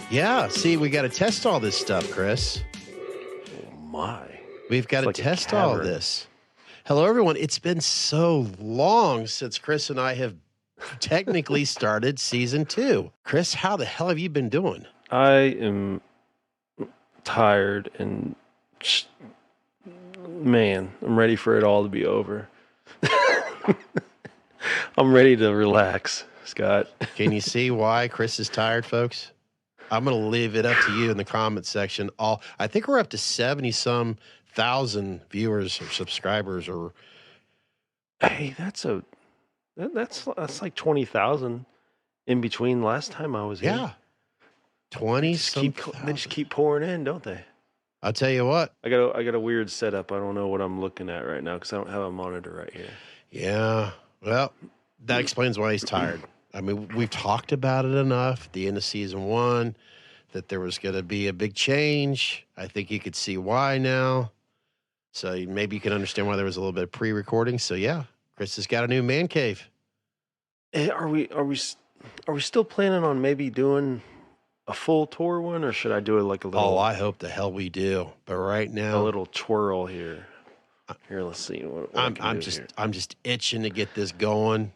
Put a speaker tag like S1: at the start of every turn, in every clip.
S1: Yeah, see, we got to test all this stuff, Chris.
S2: Oh my.
S1: We've got to
S2: like a
S1: test all
S2: cavern.
S1: this. Hello, everyone. It's been so long since Chris and I have technically started season 2. Chris, how the hell have you been doing?
S2: I am tired and man, I'm ready for it all to be over. I'm ready to relax, Scott.
S1: Can you see why Chris is tired, folks? I'm going to leave it up to you in the comment section. I think we're up to 70-some thousand viewers or subscribers. Or
S2: Hey, that's like 20,000 in between last time I was here.
S1: yeah, 20
S2: They just keep pouring in, don't they?
S1: I'll tell you what.
S2: I got a weird setup. I don't know what I'm looking at right now because I don't have a monitor right here.
S1: Yeah, well, that explains why he's tired. I mean, we've talked about it enough at the end of season 1 that there was going to be a big change. I think you could see why now. So maybe you can understand why there was a little bit of pre-recording. So yeah, Chris has got a new man cave.
S2: Hey, are we still planning on maybe doing a full tour one, or should I do it like a little?
S1: Oh, I hope the hell we do. But right now,
S2: a little twirl here. Here, let's see.
S1: I'm just itching to get this going.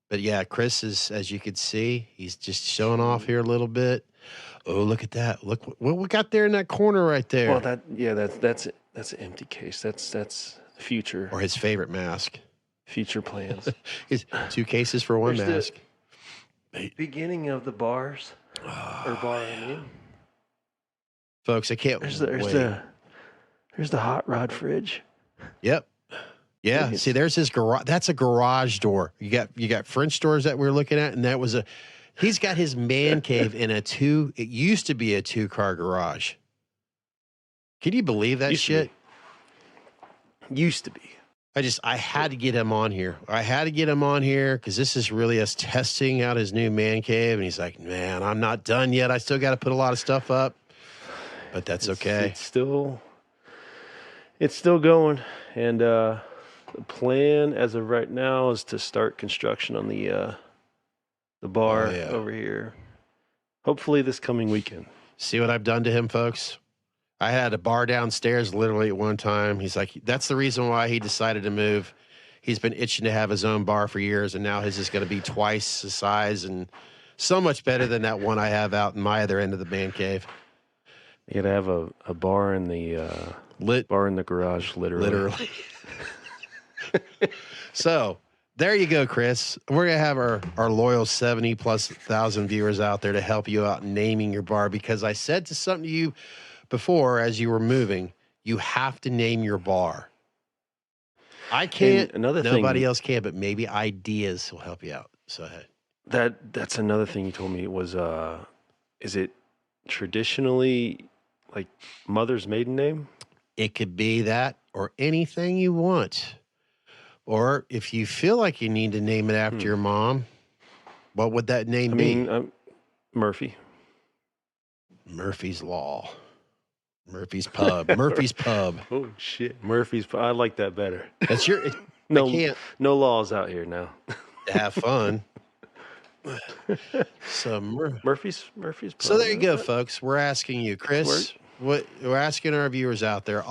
S1: But yeah, Chris is, as you can see, he's just showing off here a little bit. Oh, look at that! Look what we got there in that corner right there.
S2: Well, that's an empty case. That's the future.
S1: Or his favorite mask.
S2: Future plans.
S1: His 2 cases for 1 mask.
S2: Beginning of the bars. Or bar, I mean.
S1: Folks, I can't
S2: There's the hot rod fridge.
S1: Yep. Yeah. See, there's his garage. That's a garage door. You got French doors that we're looking at, and that was he's got his man cave in it used to be a 2-car garage. Can you believe that shit?
S2: Used to be.
S1: I had to get him on here. I had to get him on here because this is really us testing out his new man cave. And he's like, man, I'm not done yet. I still got to put a lot of stuff up, but that's okay.
S2: It's still going. And the plan as of right now is to start construction on the bar over here. Hopefully this coming weekend.
S1: See what I've done to him, folks? I had a bar downstairs literally at one time. He's like, that's the reason why he decided to move. He's been itching to have his own bar for years, and now his is going to be twice the size and so much better than that one I have out in my other end of the man cave.
S2: You got to have a bar in the bar in the garage, literally.
S1: So there you go, Chris. We're going to have our loyal 70+ thousand viewers out there to help you out naming your bar, because I said something to you before as you were moving, you have to name your bar. I can't. Nobody else can, but maybe ideas will help you out. So
S2: that's another thing you told me was is it traditionally like mother's maiden name?
S1: It could be that or anything you want. Or if you feel like you need to name it after your mom, what would that name be?
S2: Murphy.
S1: Murphy's Law. Murphy's Pub. Murphy's Pub.
S2: Oh shit, Murphy's Pub. I like that better.
S1: That's your.
S2: No laws out here now.
S1: Have fun. So
S2: Murphy's Pub.
S1: So there you go, folks. We're asking you, Chris. We're asking our viewers out there.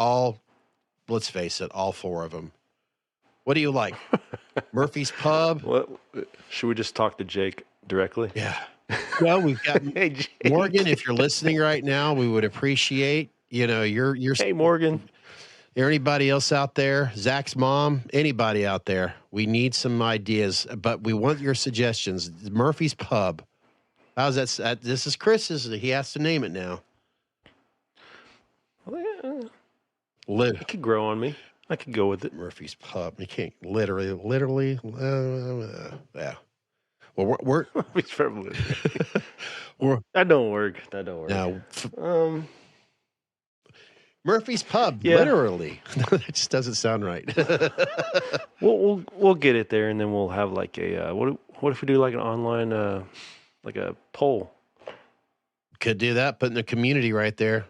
S1: Let's face it, all 4 of them. What do you like? Murphy's Pub.
S2: What? Should we just talk to Jake directly?
S1: Yeah. Well, we've got Morgan. If you're listening right now, we would appreciate. Your
S2: Hey, Morgan.
S1: Anybody else out there? Zach's mom? Anybody out there? We need some ideas, but we want your suggestions. Murphy's Pub. How's that? This is Chris's. He has to name it now.
S2: It could grow on me. I could go with it.
S1: Murphy's Pub. You can't literally. Yeah. Well, we're
S2: that don't work.
S1: No. Murphy's Pub, literally. That just doesn't sound right.
S2: We'll get it there, and then we'll have like a what if we do like an online like a poll?
S1: Could do that. Put in the community right there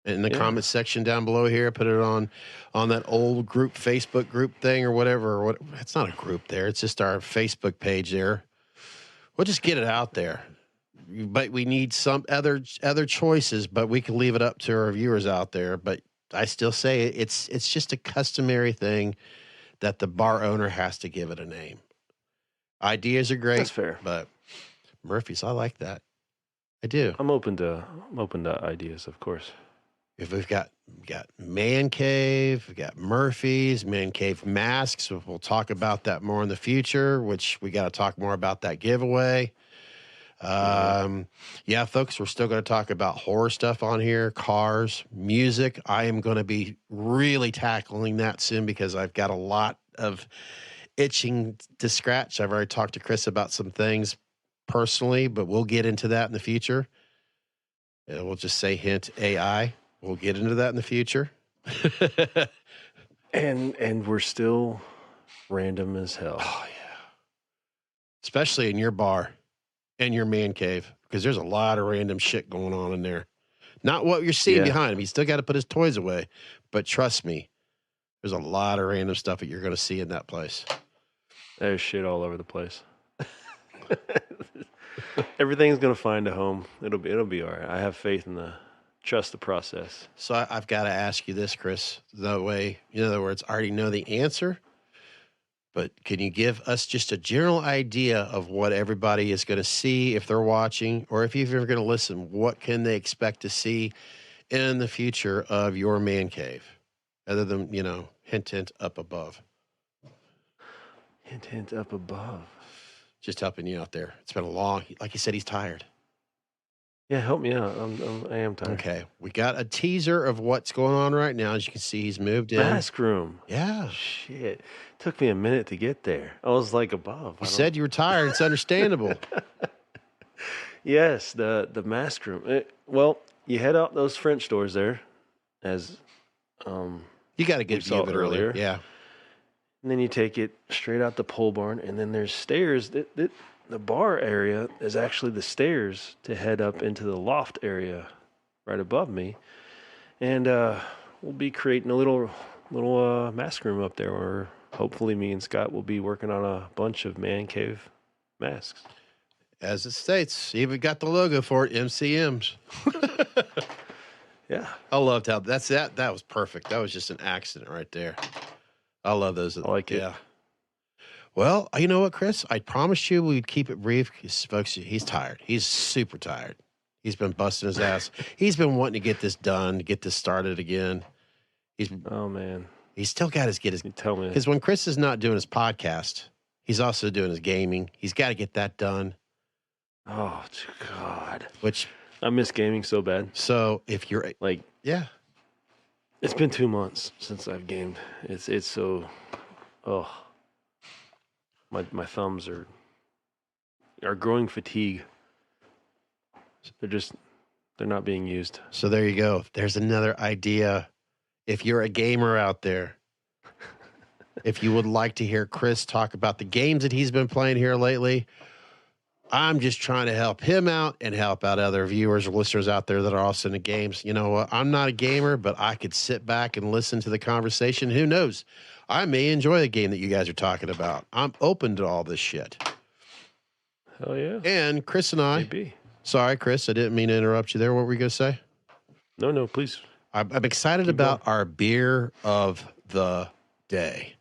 S1: in the comment section down below here. Put it on that old group Facebook group thing or whatever. It's not a group there. It's just our Facebook page there. We'll just get it out there. but we need some other choices, but we can leave it up to our viewers out there. But I still say it's just a customary thing that the bar owner has to give it a name. Ideas are great.
S2: That's fair.
S1: But Murphy's, I like that. I do.
S2: I'm open to ideas, of course.
S1: If we've got Man Cave, we've got Murphy's, Man Cave masks. We'll talk about that more in the future, which we got to talk more about that giveaway. Yeah, folks, we're still going to talk about horror stuff on here, cars, music. I am going to be really tackling that soon because I've got a lot of itching to scratch. I've already talked to Chris about some things personally, but we'll get into that in the future. And we'll just say hint AI. We'll get into that in the future.
S2: and we're still random as hell.
S1: Oh yeah. Especially in your bar and your man cave, because there's a lot of random shit going on in there. Not what you're seeing behind him. He's still got to put his toys away. But trust me, there's a lot of random stuff that you're going to see in that place.
S2: There's shit all over the place. Everything's going to find a home. It'll be all right. I have faith in trust the process.
S1: So I've got to ask you this, Chris. That way, in other words, I already know the answer, but can you give us just a general idea of what everybody is going to see if they're watching, or if you're ever going to listen, what can they expect to see in the future of your man cave, other than, hint, hint, up above?
S2: Hint, hint, up above.
S1: Just helping you out there. It's been a long, like you said, he's tired.
S2: Yeah, help me out. I am tired.
S1: Okay. We got a teaser of what's going on right now. As you can see, he's moved in.
S2: Mask room.
S1: Yeah.
S2: Shit. Took me a minute to get there. I was like above.
S1: You said you were tired. It's understandable.
S2: Yes, the mask room. Well, you head out those French doors there, as
S1: you got a good view of it earlier. Yeah.
S2: And then you take it straight out the pole barn, and then there's stairs. The bar area is actually the stairs to head up into the loft area right above me. And we'll be creating a little mask room up there where hopefully me and Scott will be working on a bunch of man cave masks.
S1: As it states, even got the logo for it, MCMs.
S2: Yeah.
S1: I loved how that was perfect. That was just an accident right there. I love those.
S2: I like it.
S1: Yeah. Well, you know what, Chris? I promised you we'd keep it brief because, folks, he's tired. He's super tired. He's been busting his ass. He's been wanting to get this done, to get this started again.
S2: Oh, man.
S1: He's still got to get his...
S2: Tell me.
S1: Because when Chris is not doing his podcast, he's also doing his gaming. He's got to get that done.
S2: Oh, God.
S1: Which...
S2: I miss gaming so bad.
S1: So, if you're...
S2: Like...
S1: Yeah.
S2: It's been 2 months since I've gamed. It's so... Oh... My thumbs are growing fatigue. They're not being used.
S1: So there you go. There's another idea. If you're a gamer out there, if you would like to hear Chris talk about the games that he's been playing here lately, I'm just trying to help him out and help out other viewers or listeners out there that are also into games. You know what? I'm not a gamer, but I could sit back and listen to the conversation. Who knows? I may enjoy the game that you guys are talking about. I'm open to all this shit.
S2: Hell yeah.
S1: And Chris and I...
S2: Maybe.
S1: Sorry, Chris, I didn't mean to interrupt you there. What were you going to say?
S2: No, please.
S1: I'm excited about our beer of the day.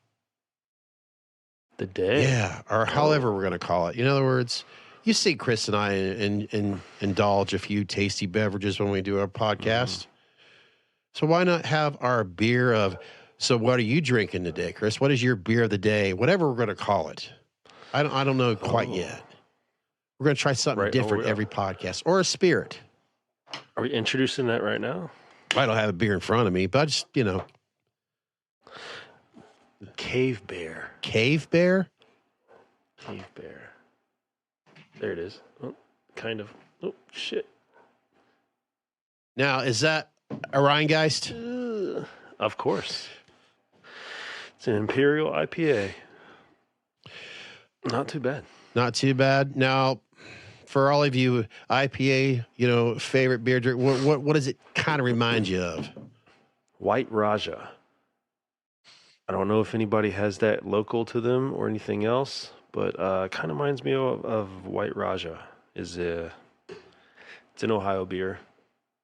S2: The day?
S1: Yeah, or however we're going to call it. In other words, you see Chris and I indulge a few tasty beverages when we do our podcast. So why not have our beer of... So what are you drinking today, Chris? What is your beer of the day? Whatever we're going to call it. I don't know quite yet. We're going to try something different every podcast. Or a spirit.
S2: Are we introducing that right now?
S1: I don't have a beer in front of me, but I just,
S2: Cave Bear.
S1: Cave Bear?
S2: Cave Bear. There it is. Oh, kind of. Oh, shit.
S1: Now, is that a Rheingeist?
S2: Of course. It's an Imperial IPA. Not too bad.
S1: Not too bad. Now, for all of you IPA, favorite beer drink, what does it kind of remind you of?
S2: White Raja. I don't know if anybody has that local to them or anything else, but kind of reminds me of White Raja. Is It's an Ohio beer.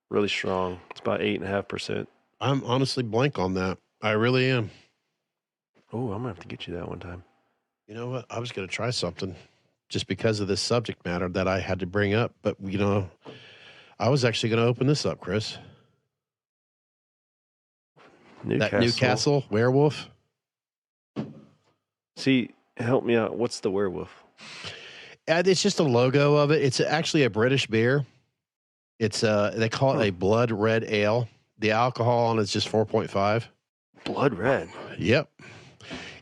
S2: Really strong. It's about 8.5%.
S1: I'm honestly blank on that. I really am.
S2: Oh, I'm going to have to get you that one time.
S1: You know what? I was going to try something just because of this subject matter that I had to bring up. But, you know, I was actually going to open this up, Chris. That Newcastle werewolf.
S2: See, help me out. What's the werewolf?
S1: It's just a logo of it. It's actually a British beer. It's they call it a blood red ale. The alcohol on it's just 4.5.
S2: Blood red.
S1: Yep.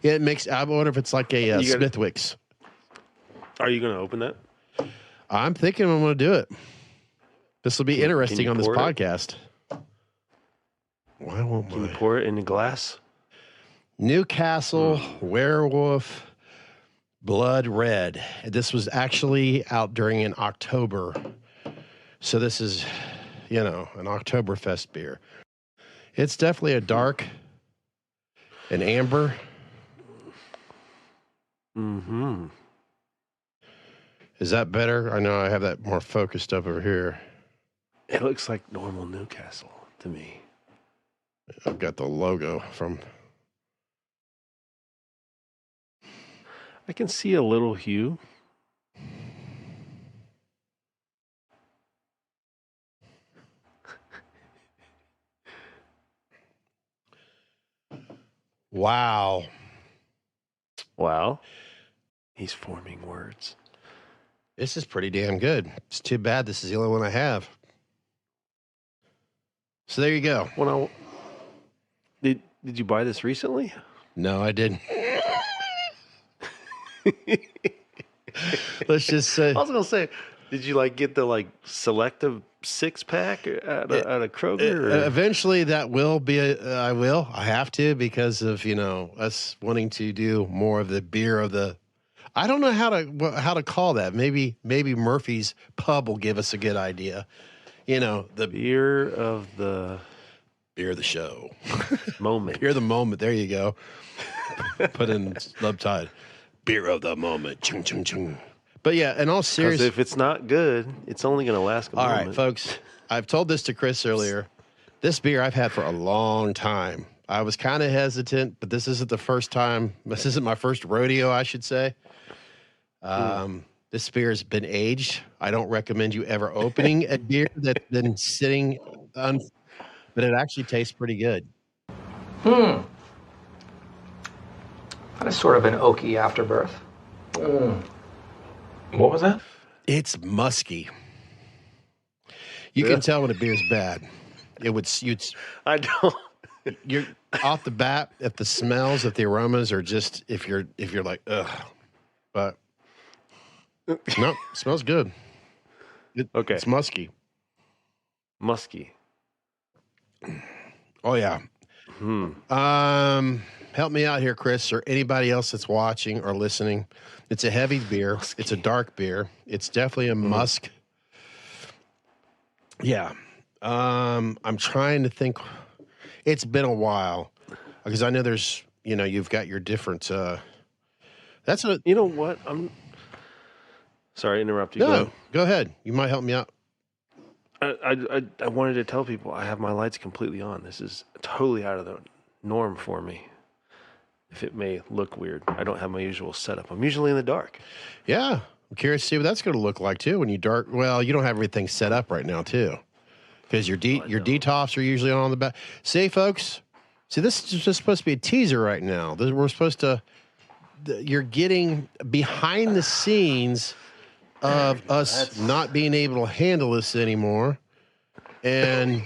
S1: It makes. I wonder if it's like a Smithwick's.
S2: Are you going to open that?
S1: I'm thinking I'm going to do it. This will be interesting on this podcast. Why won't
S2: Can you pour it in a glass?
S1: Newcastle werewolf blood red. This was actually out during an October. So this is, you know, an Oktoberfest beer. It's definitely a dark, an amber.
S2: Mm-hmm.
S1: Is that better? I know I have that more focused up over here.
S2: It looks like normal Newcastle to me.
S1: I've got the logo from...
S2: I can see a little hue.
S1: Wow.
S2: Wow. He's forming words.
S1: This is pretty damn good. It's too bad this is the only one I have. So there you go.
S2: Well, did you buy this recently?
S1: No, I didn't. Let's just say.
S2: I was gonna say, did you like get the selective 6-pack at a Kroger?
S1: Eventually, that will be. I will. I have to because of us wanting to do more of the beer of the. I don't know how to call that. Maybe Murphy's Pub will give us a good idea. The
S2: beer of the
S1: show
S2: moment.
S1: Beer of the moment. There you go. Put in subtitle. Beer of the moment. Chung, chung, chung. But yeah, in all seriousness,
S2: if it's not good, it's only going to last a moment.
S1: All right, folks. I've told this to Chris earlier. This beer I've had for a long time. I was kind of hesitant, but this isn't the first time. This isn't my first rodeo, I should say. This beer has been aged. I don't recommend you ever opening a beer that's been sitting but it actually tastes pretty good.
S3: That is sort of an oaky afterbirth.
S4: What was that?
S1: It's musky. You can tell when a beer's bad.
S2: I don't.
S1: You're off the bat if the smells, if the aromas are just if you're like ugh, but no, it smells good.
S2: Okay,
S1: it's musky.
S2: Musky.
S1: Oh yeah. Help me out here, Chris, or anybody else that's watching or listening. It's a heavy beer. Musky. It's a dark beer. It's definitely a musk. Yeah. I'm trying to think. It's been a while because I know there's, you've got your different. That's a.
S2: You know what? I'm sorry to interrupt you.
S1: No, go ahead. You might help me out.
S2: I wanted to tell people I have my lights completely on. This is totally out of the norm for me. If it may look weird, I don't have my usual setup. I'm usually in the dark.
S1: Yeah, I'm curious to see what that's going to look like too when you dark. Well, you don't have everything set up right now too, because your detops are usually on the back. See, folks, this is just supposed to be a teaser right now. We're supposed to. You're getting behind the scenes of us not being able to handle this anymore, and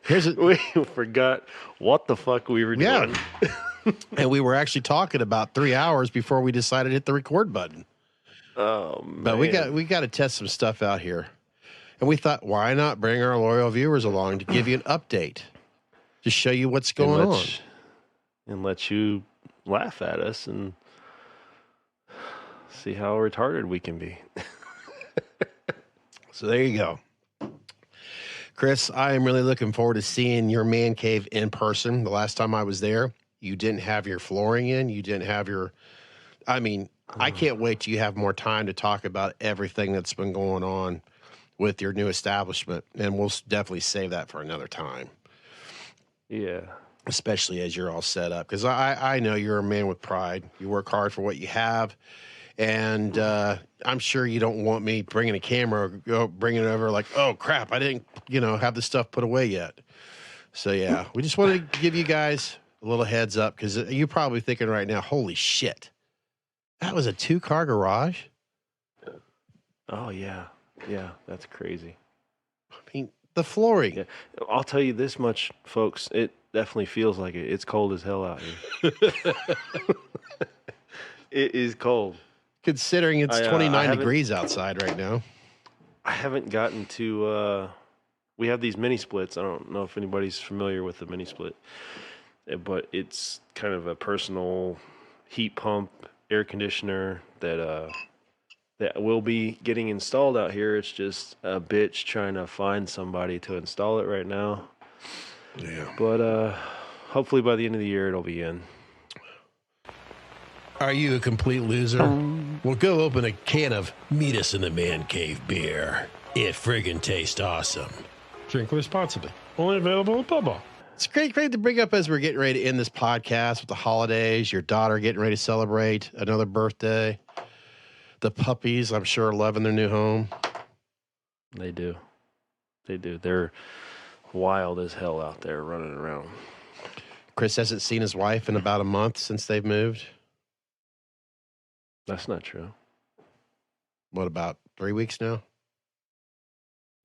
S2: we forgot what the fuck we were doing.
S1: And we were actually talking about 3 hours before we decided to hit the record button.
S2: Oh man!
S1: But we got to test some stuff out here, and we thought, why not bring our loyal viewers along to give you an update, to show you what's going on,
S2: and let you laugh at us and see how retarded we can be.
S1: So there you go. Chris, I am really looking forward to seeing your man cave in person. The last time I was there, you didn't have your flooring in. You didn't have your... I can't wait till you have more time to talk about everything that's been going on with your new establishment, and we'll definitely save that for another time,
S2: Yeah.
S1: especially as you're all set up. Because I know you're a man with pride. You work hard for what you have, and I'm sure you don't want me bringing a camera, bringing it over like, oh crap, I didn't, have the stuff put away yet. So yeah, we just wanted to give you guys a little heads up because you're probably thinking right now, holy shit, that was a 2-car garage.
S2: Oh yeah. Yeah, that's crazy.
S1: I mean, the flooring.
S2: Yeah. I'll tell you this much, folks. It definitely feels like it. It's cold as hell out here. It is cold.
S1: Considering it's 29 degrees outside right now.
S2: I haven't gotten to. We have these mini splits. I don't know if anybody's familiar with the mini split, but it's kind of a personal heat pump air conditioner that will be getting installed out here. It's just a bitch trying to find somebody to install it right now.
S1: Yeah.
S2: But hopefully by the end of the year it'll be in.
S4: Are you a complete loser? Well, go open a can of Meet Us in the Man Cave beer. It friggin' tastes awesome.
S5: Drink responsibly. Only available at Bubba.
S1: It's great to bring up as we're getting ready to end this podcast with the holidays, your daughter getting ready to celebrate another birthday. The puppies, I'm sure, are loving their new home.
S2: They do. They're wild as hell out there running around.
S1: Chris hasn't seen his wife in about a month since they've moved.
S2: That's not true.
S1: What, about 3 weeks now?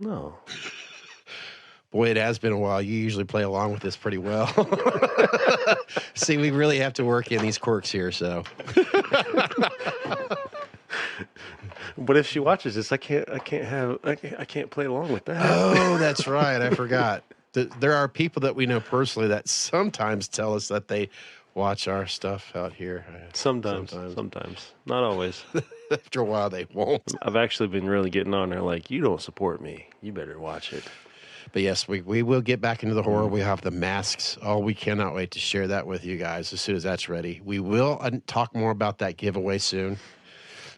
S2: No.
S1: Boy, it has been a while. You usually play along with this pretty well. See, we really have to work in these quirks here, so.
S2: But if she watches this, I can't play along with that.
S1: Oh, that's right. I forgot. There are people that we know personally that sometimes tell us that they watch our stuff out here.
S2: Sometimes. Not always.
S1: After a while, they won't.
S2: I've actually been really getting on there like, you don't support me. You better watch it.
S1: But yes, we will get back into the horror. We have the masks. Oh, we cannot wait to share that with you guys as soon as that's ready. We will talk more about that giveaway soon.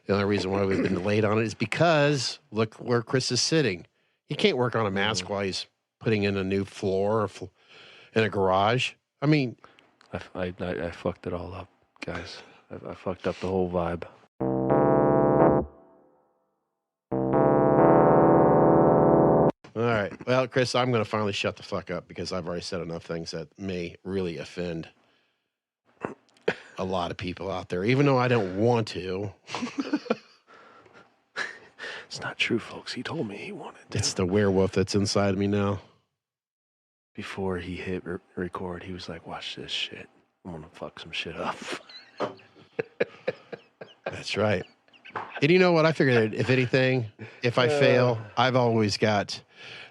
S1: The only reason why we've been delayed on it is because look where Chris is sitting. He can't work on a mask while he's putting in a new floor in a garage. I mean,
S2: I fucked it all up, guys. I fucked up the whole vibe.
S1: all right. Well, Chris, I'm going to finally shut the fuck up because I've already said enough things that may really offend a lot of people out there, even though I don't want to.
S2: It's not true, folks. He told me he wanted to.
S1: It's the werewolf that's inside me now.
S2: Before he hit record, he was like, watch this shit. I'm going to fuck some shit up.
S1: That's right. And you know what? I figured if anything, if I fail, I've always got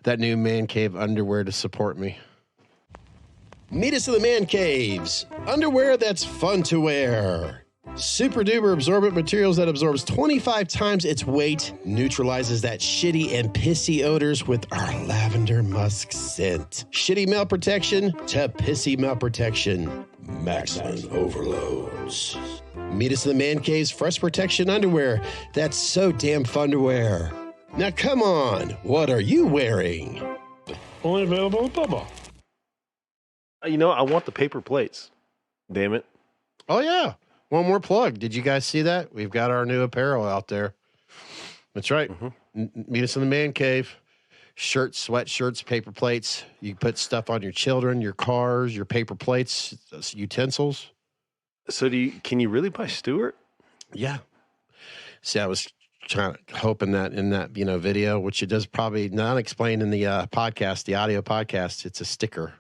S1: that new Man Cave underwear to support me. Meet Us in the Man Caves. Underwear that's fun to wear. Super duper absorbent materials that absorbs 25 times its weight, neutralizes that shitty and pissy odors with our lavender musk scent. Shitty melt protection to pissy melt protection. Maximum overloads. Meet Us in the Man Cave's fresh protection underwear that's so damn fun to wear. Now come on, what are you wearing?
S5: Only available at Bubba.
S2: You know, I want the paper plates. Damn it.
S1: Oh yeah. One more plug. Did you guys see that? We've got our new apparel out there. That's right. Meet Us in the Man Cave. Shirts, sweatshirts, paper plates. You can put stuff on your children, your cars, your paper plates, utensils.
S2: So can you really buy Stewart?
S1: Yeah. See, I was hoping that in that video, which it does probably not explain in the podcast, the audio podcast, it's a sticker.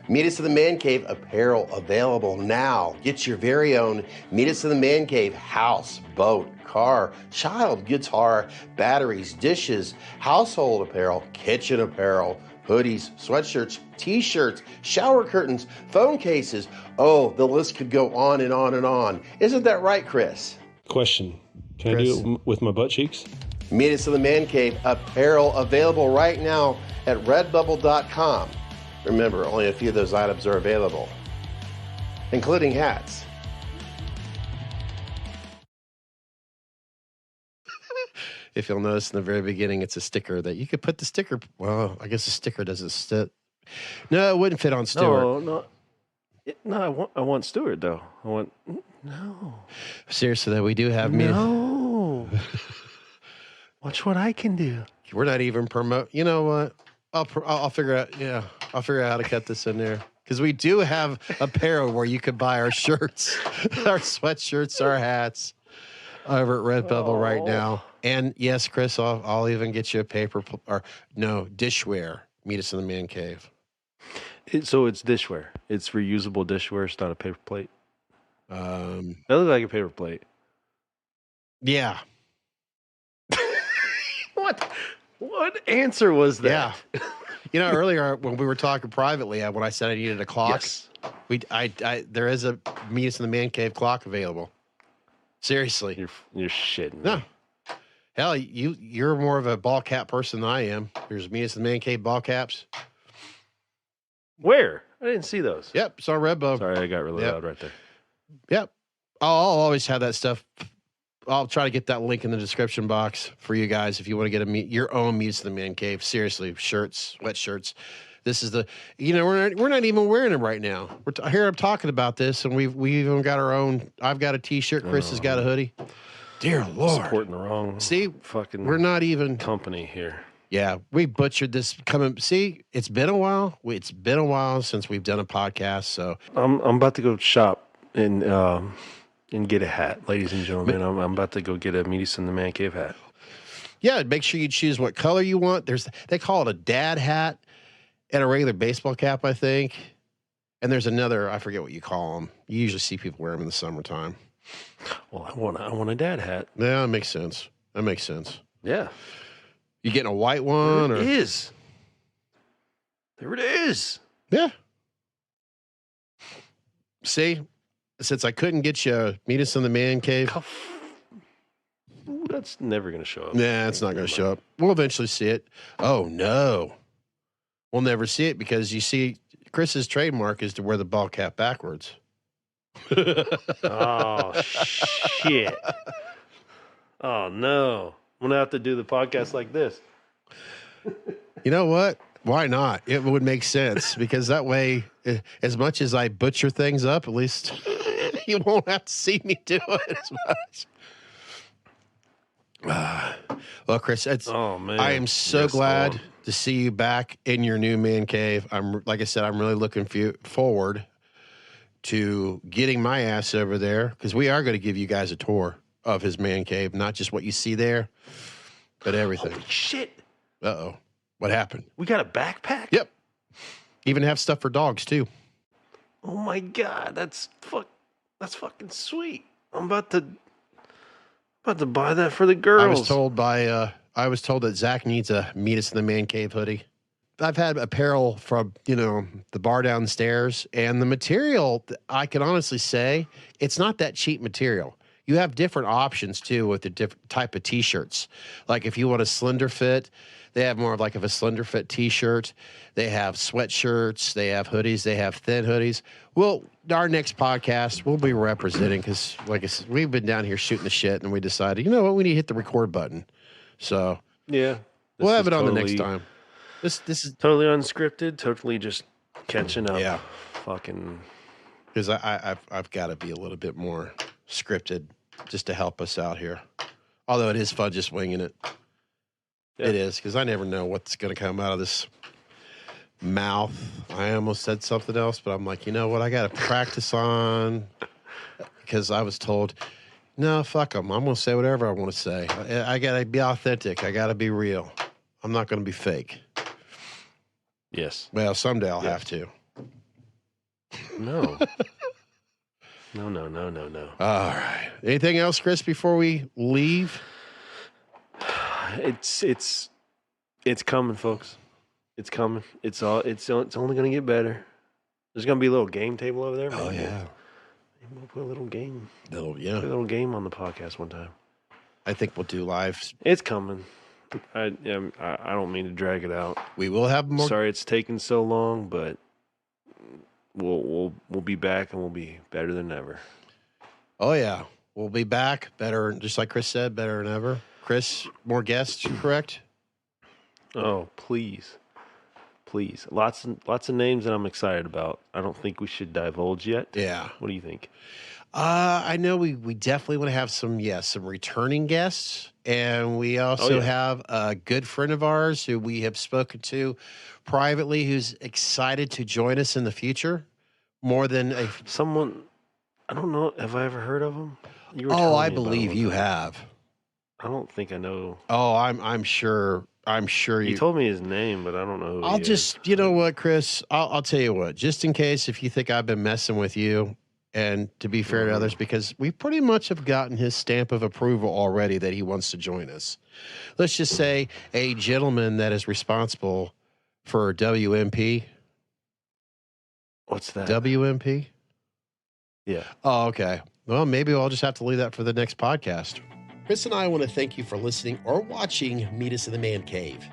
S1: Meet Us in the Man Cave apparel available now. Get your very own Meet Us in the Man Cave house, boat, car, child, guitar, batteries, dishes, household apparel, kitchen apparel, hoodies, sweatshirts, t-shirts, shower curtains, phone cases. Oh, the list could go on and on and on. Isn't that right, Chris?
S5: Question. Can I do it with my butt cheeks?
S1: Meet Us in the Man Cave apparel available right now at redbubble.com. Remember, only a few of those items are available, including hats. If you'll notice in the very beginning, it's a sticker that you could put the sticker. Well, I guess the sticker doesn't fit. No, it wouldn't fit on Stewart.
S2: No, I want Stewart though. No.
S1: Seriously, though, we do have
S2: No. Watch what I can do.
S1: We're not even promote. You know what? I'll figure out. Yeah, I'll figure out how to cut this in there because we do have apparel where you could buy our shirts, our sweatshirts, our hats over at Redbubble right now. And yes, Chris, I'll even get you a dishware. Meet us in the man cave.
S2: So it's dishware. It's reusable dishware. It's not a paper plate.
S1: That
S2: looks like a paper plate.
S1: Yeah.
S2: What answer was that?
S1: Yeah. You know, earlier when we were talking privately, when I said I needed a clock,
S2: Yes.
S1: there is a Meet Us in the Man Cave clock available. Seriously.
S2: You're shitting.
S1: No. Hell, you're more of a ball cap person than I am. There's Meet Us in the Man Cave ball caps.
S2: Where? I didn't see those.
S1: Yep, it's on Redbubble.
S2: Sorry, I got really loud right there.
S1: Yep. I'll always have that stuff. I'll try to get that link in the description box for you guys if you want to get your own Meet Us in the Man Cave. Seriously, shirts, sweatshirts. This is we're not even wearing them right now. Here I'm talking about this, and we even got our own. I've got a T-shirt. Chris has got a hoodie. Dear Lord,
S2: Supporting the wrong.
S1: See,
S2: fucking.
S1: We're not even
S2: company here.
S1: Yeah, we butchered this. It's been a while. It's been a while since we've done a podcast. So
S2: I'm about to go shop and get a hat, ladies and gentlemen. I'm about to go get a Meet Us in the Man Cave hat.
S1: Yeah, make sure you choose what color you want. They call it a dad hat and a regular baseball cap, I think. And there's another, I forget what you call them. You usually see people wear them in the summertime.
S2: Well, I want a dad hat.
S1: Yeah, that makes sense.
S2: Yeah.
S1: You getting a white one?
S2: There it is. There it is.
S1: Yeah. See, since I couldn't get you Meet Us in the Man Cave.
S2: Ooh, that's never going to show up.
S1: Nah, it's not going to show up. We'll eventually see it. Oh, no. We'll never see it because you see, Chris's trademark is to wear the ball cap backwards.
S2: Oh, shit. Oh, no. I'm going to have to do the podcast like this.
S1: You know what? Why not? It would make sense because that way, as much as I butcher things up, at least you won't have to see me do it as much. Well, Chris,
S2: man.
S1: I am so glad to see you back in your new man cave. Like I said, I'm really looking forward to getting my ass over there because we are going to give you guys a tour of his man cave, not just what you see there, but everything.
S2: Holy shit.
S1: Uh-oh. What happened?
S2: We got a backpack?
S1: Yep. Even have stuff for dogs, too.
S2: Oh, my God. That's fucking sweet. I'm about to buy that for the girls.
S1: I was told that Zach needs a Meet Us in the Man Cave hoodie. I've had apparel from, the bar downstairs, and the material, I can honestly say, it's not that cheap material. You have different options, too, with the different type of T-shirts. Like if you want a slender fit, they have more of like a slender fit T-shirt. They have sweatshirts. They have hoodies. They have thin hoodies. Well, our next podcast, we'll be representing because, like I said, we've been down here shooting the shit, and we decided, you know what, we need to hit the record button. So
S2: yeah,
S1: we'll have it on the next time. This is
S2: totally unscripted, totally just catching up.
S1: Yeah,
S2: fucking.
S1: Because I've got to be a little bit more scripted just to help us out here. Although it is fun just winging it. Yeah. It is, because I never know what's going to come out of this mouth. I almost said something else, but I'm like, you know what? I got to practice on, because I was told, no, fuck them. I'm going to say whatever I want to say. I got to be authentic. I got to be real. I'm not going to be fake.
S2: Yes.
S1: Well, someday I'll have to.
S2: No. No.
S1: All right. Anything else, Chris, before we leave?
S2: It's coming, folks. It's coming. It's only going to get better. There's going to be a little game table over there.
S1: Oh, yeah.
S2: Maybe we'll put a little game.
S1: Yeah.
S2: Put a little game on the podcast one time.
S1: I think we'll do lives.
S2: It's coming. I don't mean to drag it out.
S1: We will have more.
S2: Sorry it's taken so long, but we'll be back and we'll be better than ever.
S1: Oh yeah, we'll be back better. Just like Chris said, better than ever. Chris, more guests, correct?
S2: Oh, please. Please. Lots of names that I'm excited about. I don't think we should divulge yet.
S1: Yeah.
S2: What do you think?
S1: I know we definitely want to have some returning guests. And we also have a good friend of ours who we have spoken to privately who's excited to join us in the future more than
S2: someone. I don't know. Have I ever heard of him?
S1: I believe you have.
S2: I don't think I know.
S1: Oh, I'm sure. I'm sure
S2: you told me his name, but I don't know who
S1: I'll just, you know what, Chris? I'll tell you what, just in case if you think I've been messing with you, and to be fair to others, because we pretty much have gotten his stamp of approval already that he wants to join us. Let's just say a gentleman that is responsible for WMP.
S2: What's that?
S1: WMP?
S2: Yeah.
S1: Oh, okay. Well, maybe I'll just have to leave that for the next podcast. Chris and I want to thank you for listening or watching Meet Us in the Man Cave.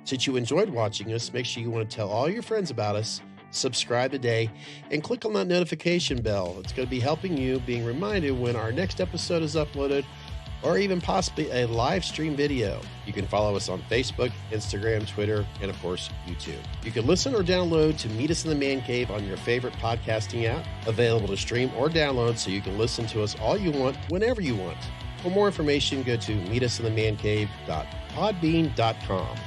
S1: Since you enjoyed watching us, make sure you want to tell all your friends about us, subscribe today, and click on that notification bell. It's going to be helping you being reminded when our next episode is uploaded or even possibly a live stream video. You can follow us on Facebook, Instagram, Twitter, and of course, YouTube. You can listen or download to Meet Us in the Man Cave on your favorite podcasting app, available to stream or download so you can listen to us all you want, whenever you want. For more information, go to meetusinthemancave.podbean.com.